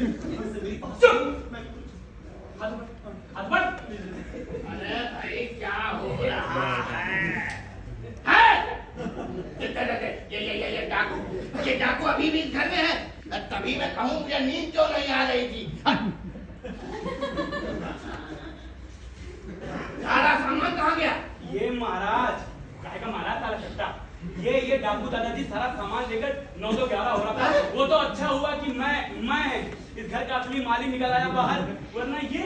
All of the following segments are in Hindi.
अरे भाई क्या हो रहा है? ये डाकू अभी भी घर में है। तभी मैं कहूँ मुझे नींद क्यों नहीं आ रही थी। सारा सामान कहाँ गया? ये महाराज काय का महाराज सारा सट्टा ये डाकू दादाजी सारा सामान लेकर 911 हो रहा था। वो तो अच्छा हुआ कि मैं इस घर का असली मालिक निकल आया बाहर, वरना ये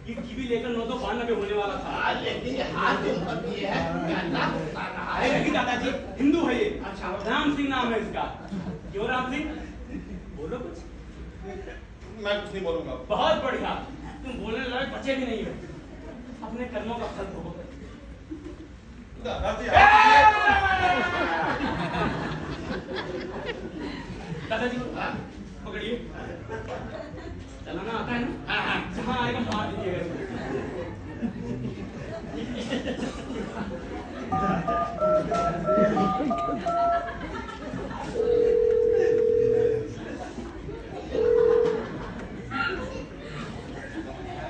टीवी लेकर 992 होने वाला था। लेकिन ये हाथ जो ऊपर किए है क्या अल्लाह को उतार रहा है? लेकिन दादाजी हिंदू है ये। अच्छा। राम सिंह नाम है इसका। क्यों राम सिंह? बोलो कुछ। मैं कुछ नहीं बोलूंगा। बहुत बढ़िया, तुम बोलने लायक बचे भी नहीं हो। अपने कर्मों का फल भोगो। दादाजी दादाजी पकड़िए। चलाना आता है ना? जहाँ आएगा मार दीजिएगा।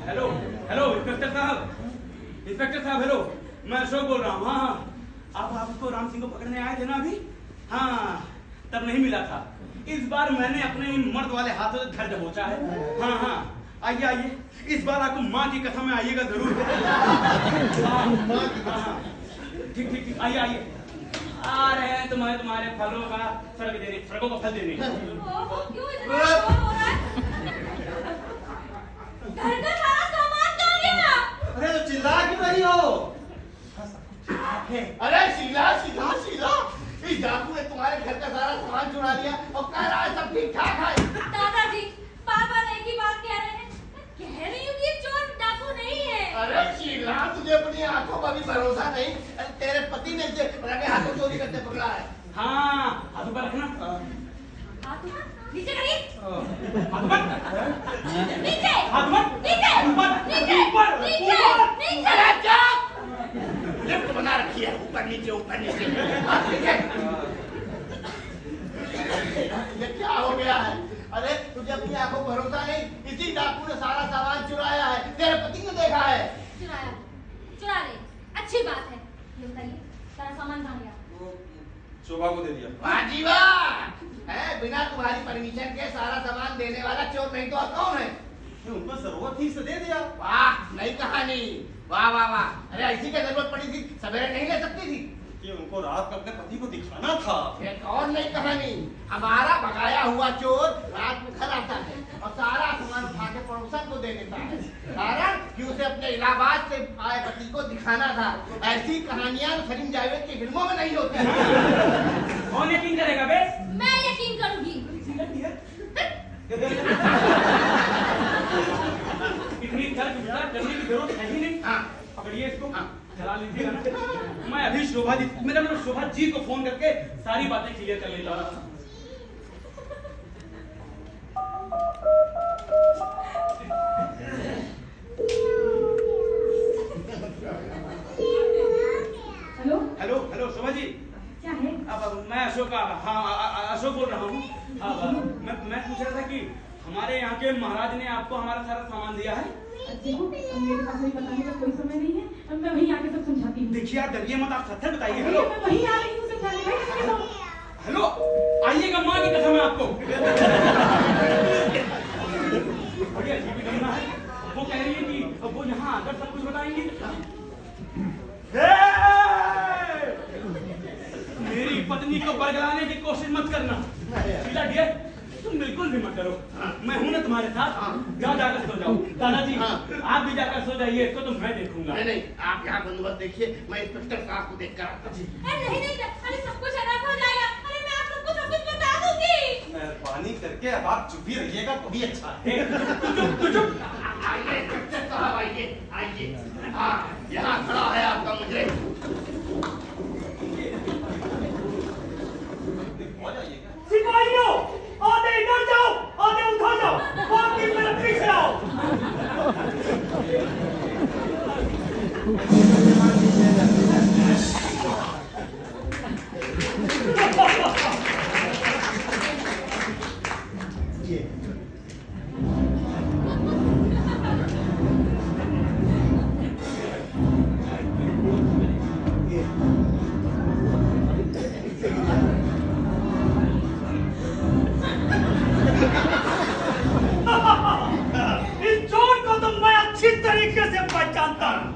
हेलो हेलो इंस्पेक्टर साहब हेलो, मैं अशोक बोल रहा हूँ। हाँ आप उसको राम सिंह को पकड़ने आए थे ना अभी? हाँ तब नहीं मिला था। इस बार मैंने अपने इन मर्द वाले हाथों से घर दबोचा है। हाँ आइए इस बार आपको माँ की कसम में आइएगा जरूर। ठीक आइए आ रहे हैं तुम्हारे फलों का फलों का फल देने। क्यों इतना शोर हो रहा है? घर का सारा सामान कहाँ गया? अरे तो चिल्ला क्यों रही हो? अरे शीला इस डाकू ने तुम्हारे घर का सारा सामान चुरा लिया और कह रहा है सब ठीक ठाक है। दादाजी बार-बार एक ही बात कह रहे हैं। कह रही हूँ कि चोर डाकू नहीं है। अरे शीला तुझे अपनी आंखों पर भी भरोसा नहीं? अरे तेरे पति ने इसे रंगे हाथों चोरी करते पकड़ा है। हाँ हाथों पर रखना। हाथ ऊपर, नीचे करिए। हाथ पर नीचे हाथ पर नीचे ऊपर नीचे ऊपर नीचे नीचे। अरे चुप! लिफ्ट बना रखी है ऊपर नीचे हाथ नीचे। ये क्या हो गया है? अरे तुझे अपनी आंखों पर भरोसा नहीं? इसी डाकू ने सारा सामान चुराया है। तेरे पति ने देखा है। चुरा ले, अच्छी बात है। ये बताइए सारा सामान कहाँ गया? शोभा को दे दिया। वाह जी वाह! बिना तुम्हारी परमिशन के सारा सामान देने वाला चोर नहीं तो और कौन है? उनको जरूरत थी इसे दे दिया। वाह नई कहानी। वाह अरे ऐसी क्या जरूरत पड़ी थी? सवेरे नहीं ले सकती थी? कि उनको रात को अपने पति को दिखाना था। एक और नई कहानी। हमारा भगाया हुआ चोर रात में घर आता है और सारा सामान उठा के पड़ोसन को दे देता है, कारण कि उसे अपने इलाहाबाद से आए पति को दिखाना था। ऐसी कहानियां सलीम जावेद की फिल्मों में नहीं होती। कौन यकीन करेगा बे? मैं यकीन करूंगी। इतनी खर्च करने की जरूरत है ही नहीं। हाँ पकड़िए इसको। चला लीजिएगा ना। मैं अभी शोभा जी को फोन करके सारी बातें क्लियर कर लेता हूँ। हेलो शोभा जी। क्या है? अब मैं अशोक बोल रहा हूँ। मैं पूछ रहा था कि हमारे यहाँ के महाराज ने आपको हमारा सारा सामान दिया है? देखो मेरे पास अभी बताने का कोई समय नहीं है, मैं वहीं आके सब समझाती हूँ। देखिए आप डरिए मत, आप सच बताइए। हेलो मैं वहीं आ रही हूँ समझाने। हेलो आइएगा, माँ की कसम है आपको। बढ़िया जी भी करना है। वो कह रही है कि वो यहाँ आकर सब कुछ बताएंगी। मेरी पत्नी को बरगलाने की कोशिश मत करना। शीला डियर तुम बिल्कुल भी मत करो, मैं हूं ना तुम्हारे साथ। जाओ जाकर सो जाओ। दादाजी आप भी जाकर सो जाइए, इसको तो मैं देखूंगा। नहीं आप यहाँ बंदोबस्त देखिए, मैं इंस्पेक्टर साहब को देख कर आता हूँ। नहीं अरे सब कुछ अलग हो जाएगा। अरे मैं आप सबको सब कुछ बता दूंगी। मेहरबानी करके अब आप चुप ही रहिएगा तो भी अच्छा है। तू चुप। आइए इंस्पेक्टर साहब आइए। हाँ यहाँ खड़ा है आपका मुझे। सिपाहियों आधे इधर जाओ, आधे उधर जाओ, बाकी मेरे पीछे आओ। इस चोर को तो मैं अच्छी तरीके से पहचानता हूँ।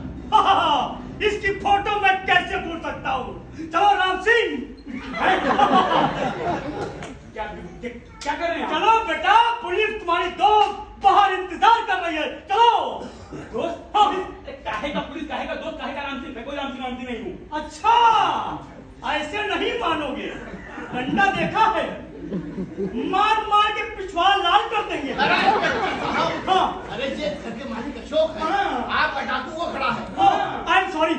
इसकी फोटो मैं कैसे भूल सकता हूँ। चलो राम सिंह। क्या कर रहे हैं आप? चलो बेटा, पुलिस तुम्हारी दोस्त बाहर इंतजार कर रही है। चलो। दोस्त? काहे का पुलिस, काहे का दोस्त, काहे का राम सिंह? मैं कोई राम सिंह नहीं हूँ। अच्छा, ऐसे नहीं मानोगे। डंडा देखा है, मार मार के पिछवाड़ लाल कर देंगे। हाँ। अरे ये घर के मालिक अशोक है, हाँ। आपका डाकू वो खड़ा है। I am sorry.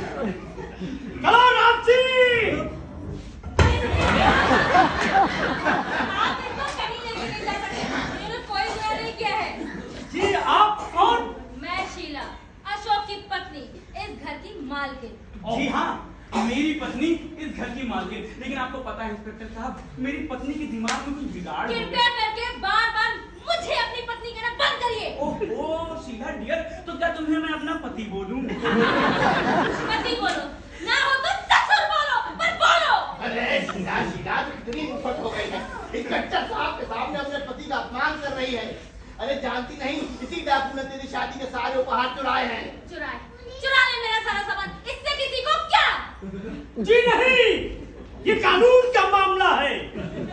चलो राम सिंह। आप इसको कहीं लेके नहीं जा सकते। मैंने कोई गुनाह नहीं किया है। जी आप कौन? मैं शीला, अशोक की पत्नी, इस घर की मालकिन। जी हाँ, मेरी पत्नी इस घर की मालकिन। लेकिन आपको पता है इंस्पेक्टर साहब, मेरी पत्नी के दिमाग में कुछ बिगाड़ हो गया। कृपया करके बार-बार मुझे अपनी पत्नी कहना बंद करिए। ओह शीला डियर, तो क्या तुम्हें मैं अपना पति बोलूं? पति बोलो, ना हो तो ससुर बोलो, पर बोलो। अरे शीला शीला कितनी मुफ्त हो गई है। इस कच्चा साहब के सामने अपने पति का अपमान कर रही है। अरे जानती नहीं, इसी डाकू ने तेरी शादी के सारे उपहार चुराए हैं। चुरा ले मेरा सारा सामान। इससे किसी को क्या? जी नहीं, ये कानून का मामला है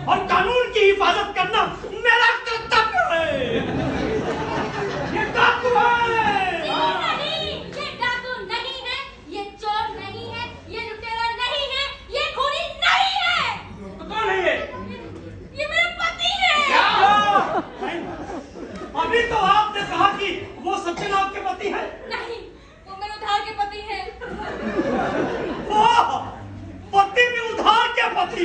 और कानून की हिफाजत करना मेरा कर्तव्य है। ये डाकू है। नहीं, ये डाकू नहीं है, ये चोर नहीं है, ये लुटेरा नहीं है, ये खूनी नहीं है। तो कौन है ये? ये मेरा पति है। क्या? अभी तो आपने कहा कि वो सत्यनारायण के पति है। नहीं, वो मेरे उधार के पति है। वाह, पति में उधार के पति।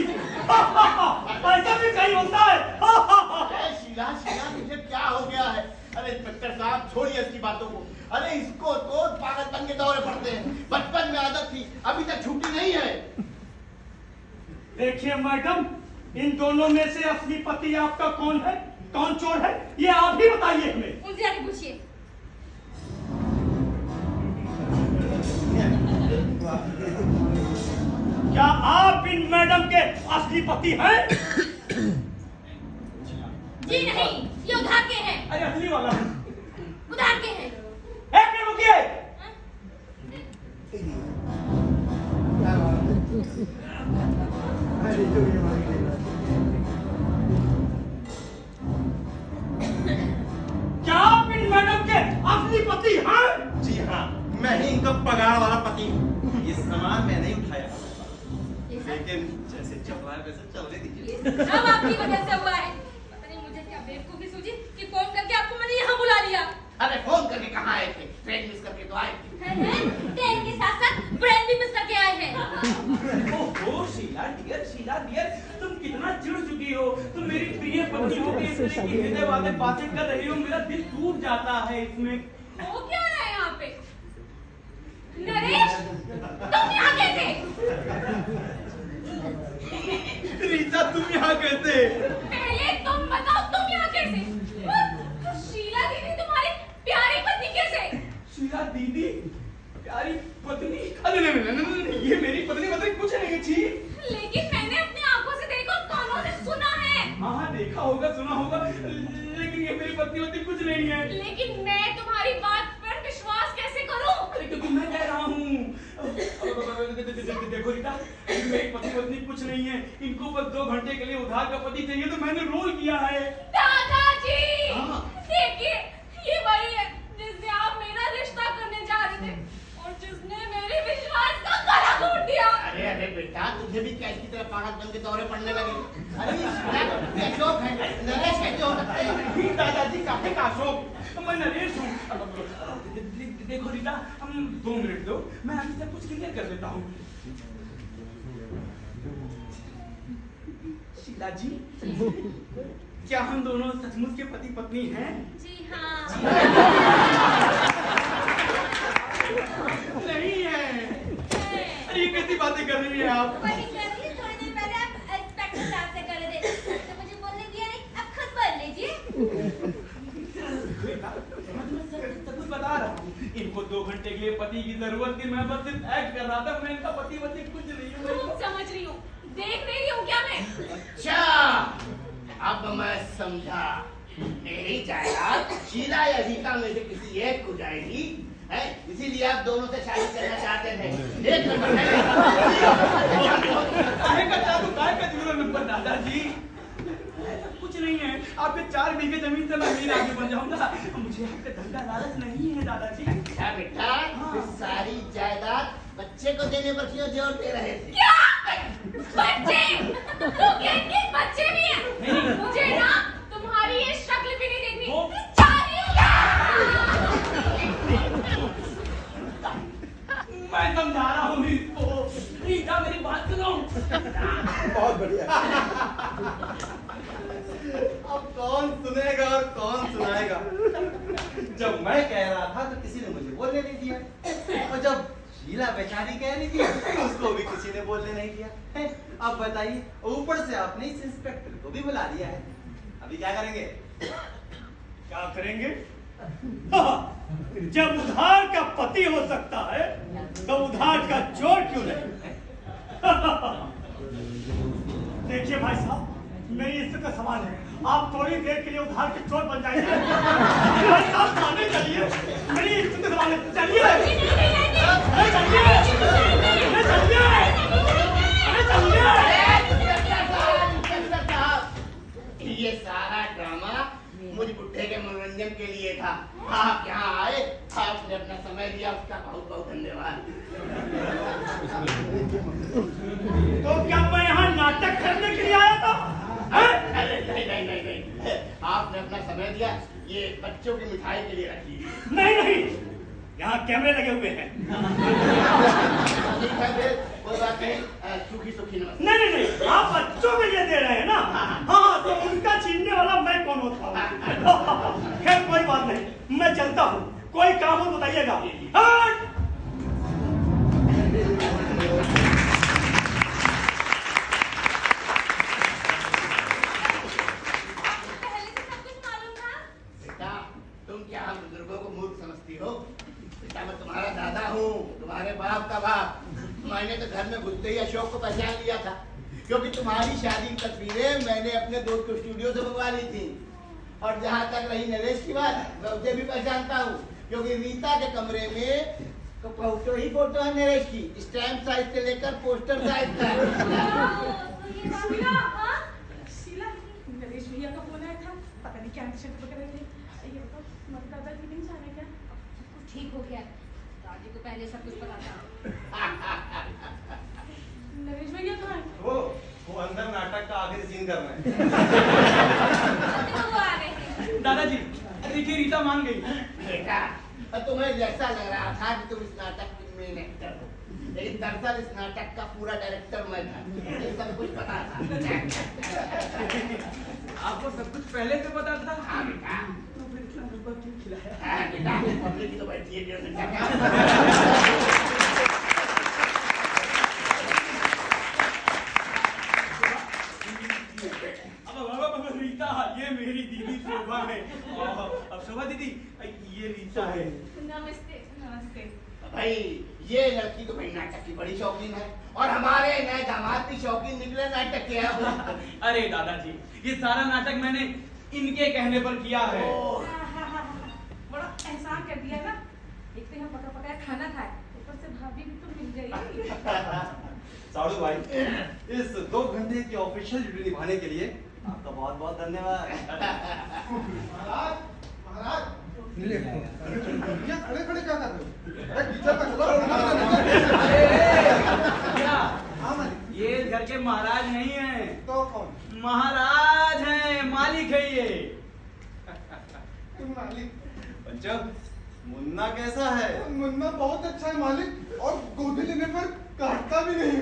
ऐसा भी कहीं होता है। अरे शीला शीला तुझे क्या हो गया है? अरे इंस्पेक्टर साहब छोड़िए इसकी बातों को। अरे इसको तो पागलपन के दौरे पड़ते हैं। बचपन में आदत थी, अभी तक छूटी नहीं है। देखिए मैडम, इन दोनों में से असली पति आपका कौन है, कौन चोर है, ये आप ही बताइए हमें। उनसे आगे पूछिए। क्या आप इन मैडम के असली पति हैं? जी नहीं, ये उधार के हैं। अरे असली वाला है। उधार के हैं। एक मिनट रुकिए। क्या आप इन मैडम के असली पति हैं? जी हाँ, मैं ही इनका पगार वाला पति हूँ। ये सामान मैंने ही उठाया, ये सब- लेकिन जैसे चल रहा है वैसे चलने ये दीजिए। सब आपकी वजह से हुआ है। पता नहीं मुझे क्या बेवकूफी सूझी कि फोन करके आपको मैंने यहाँ बुला लिया। अरे फोन करके कहाँ आए थे? ट्रेन मिस करके तो आए थे। ट्रेन के साथ साथ ब्रेन भी मिस करके आए हैं। ओहो शीला डियर, तुम कितना चिढ़ चुकी हो। तुम मेरी प्रिय पत्नी हो के इस तरह की हृदय वाले बातें कर रही हो, मेरा दिल टूट जाता है इसमें। वो क्या रहा है यहाँ पे? नरेश, तुम यहाँ कैसे? रीता तुम यहाँ कैसे? पहले तुम बताओ, तुम यहाँ कैसे? शीला दीदी तुम्हारी प्यारी पत्नी कैसे? शीला दीदी प्यारी पत्नी? अरे नहीं, ये मेरी पत्नी कुछ नहीं थी। लेकिन मैंने अपनी आंखों से देखा, कानों से सुना है। हाँ देखा होगा, सुना होगा, लेकिन ये मेरी पत्नी कुछ नहीं है। लेकिन मैं तुम्हारी बात पर विश्वास कैसे करूं? अरे क्योंकि मैं कह रहा हूँ। देखो रीता, मेरी पत्नी कुछ नहीं है। इनको बस 2 घंटे के लिए उधार का पति चाहिए, तो मैंने रोल किया है। दादाजी, हाँ। देखिए ये वही है जिससे आप मेरा रिश्ता करने जा रहे थे और जिसने मेरे विश्वास का गला घोट दिया। अरे बेटा, तुझे भी कैसी की तरह पागलपन के दौरे पड़ने लगे। अरे ये शीला ये अशोक है, नरेश कैसे हो सकते हैं? दादाजी काहे का अशोक? मैं नरेश हूँ। देखो रीता, हम 2 मिनट दो, मैं अभी सब कुछ क्लियर कर देता हूँ। शीला जी, क्या हम दोनों सचमुच के पति पत्नी हैं? जी हाँ। नहीं है। अरे ये कैसी बातें कर रही हैं आप? वही कर रही, थोड़ी देर पहले आप इंस्पेक्टर साहब से कर रहे थे, तो मुझे बोलने दिया कुछ बता रहा हूँ। इनको 2 घंटे के लिए पति की जरूरत थी, मैं बस सिर्फ एक्ट कर रहा था। मैं इनका पति वति कुछ नहीं हूँ। खूब समझ रही हूँ, देख नहीं रही हूँ क्या मैं? अच्छा, अब मैं समझा। मेरी जायदाद शीला या रीता में से किसी एक को जाएगी, है? इसीलिए आप दोनों से शादी करना चाहते थे। एक नंबर काय का 0 नंबर दादाजी। ऐसा कुछ नहीं है, आपके 4 बीघे जमीन से मैं अमीर आदमी बन जाऊंगा। मुझे आपका धंधा लालच नहीं है दादाजी। अच्छा बेटा, फिर सारी जायदाद बच्चे को देने पर क्यों जोर दे रहे थे? क्या? बच्चे? तो क्या बच्चे भी हैं? मुझे ना तुम्हारी ये शक्ल भी नहीं देखनी। मैं समझा रहा हूँ इसको। रीता मेरी बात सुनो। बहुत बढ़िया। अब कौन सुनेगा और कौन सुनाएगा? जब मैं कह रहा था तो किसी ने मुझे बोलने नहीं दिया, और जब शीला बेचारी कह रही थी तो उसको भी किसी ने बोलने नहीं दिया। अब बताइए, ऊपर से आपने इस इंस्पेक्टर को भी बुला दिया है। अभी क्या करेंगे? क्या करेंगे? जब उधार का पति हो सकता है तो उधार का चोर क्यों नहीं? देखिए भाई साहब, मेरी इज्जत का सवाल है। आप थोड़ी देर के लिए उधार के चोर बन जाइए। भाई साहब माने चलिए, मेरी इज्जत का सवाल है। चलिए ये सारा ड्रामा मुझ बुढ़े के मनोरंजन के लिए था। आप यहाँ आए, आपने अपना समय दिया, उसका बहुत बहुत धन्यवाद। तो क्या मैं यहाँ नाटक करने के लिए आया था? अरे नहीं, आपने अपना समय दिया, ये बच्चों की मिठाई के लिए रखी। नहीं, यहाँ कैमरे लगे हुए हैं। ठीक है फिर, कोई बात नहीं, सुखी सुखी नमस्ते। नहीं, आप बच्चों के लिए दे रहे हैं ना? हाँ, तो उनका छीनने वाला मैं कौन होता हूँ? खैर कोई बात नहीं, मैं चलता हूँ। कोई काम हो बताइएगा। मैं तुम्हारा दादा हूँ, तुम्हारे बाप का बाप। मैंने तो घर में घुसते ही अशोक को पहचान लिया था, क्योंकि तुम्हारी शादी की तस्वीरें मैंने अपने दोस्त को स्टूडियो से मंगवा ली थी। और जहाँ तक रही नरेश की बात, मैं उसे भी पहचानता हूँ, क्योंकि रीता के कमरे में तो फोटो ही फोटो है नरेश की, स्टैम्प साइज से लेकर पोस्टर साइज तक। शीला, नरेश भैया का फोन आया था, पता नहीं क्या एंटीशर्ट पकड़ रहे थे। ये बताओ, तुम्हारे दादाजी नहीं जाने क्या? ठीक हो गया, दादी को पहले सब कुछ पता था। नरेश भैया कहाँ हैं? वो अंदर नाटक का आखिरी सीन कर रहे हैं। वो आ गए थे। दादाजी, देखिए रीता मान गई। बेटा, तुम्हें जैसा लग रहा था कि तुम इस नाटक की मेन एक्टर हो, लेकिन दरअसल इस नाटक का पूरा डायरेक्टर मैं था। मुझे सब कुछ पता था। आपको सब कुछ पहले से पता था? हाँ बेटा। तो फिर इतना डब्बा क्यों खिलाया? हाँ बेटा, पब्लिक तो बैठी है, डेढ़ घंटा का। रीता, ये मेरी दीदी शोभा है। अब शोभा दीदी, ये रीता है। नमस्ते। नमस्ते। भाई, ये लड़की तो भाई नाटक की बड़ी शौकीन है, और हमारे नए दामाद भी शौकीन निकले नाटक के। अरे दादाजी, ये सारा नाटक मैंने इनके कहने पर किया है। बड़ा एहसान कर दिया ना, एक तो यहाँ पका पकाया खाना खाए, ऊपर से भाभी भी तो मिल गई। साड़ू भाई, इस 2 घंटे की ऑफिशियल ड्यूटी निभाने के लिए आपका बहुत बहुत धन्यवाद। महाराज, खड़े खड़े क्या कर रहे हो? ये इस घर के महाराज नहीं है, तो कौन? महाराज हैं, मालिक है ये। तुम मालिक? बच्चों, मुन्ना कैसा है? मुन्ना बहुत अच्छा है मालिक, और गोदी लेने पर काटता भी नहीं।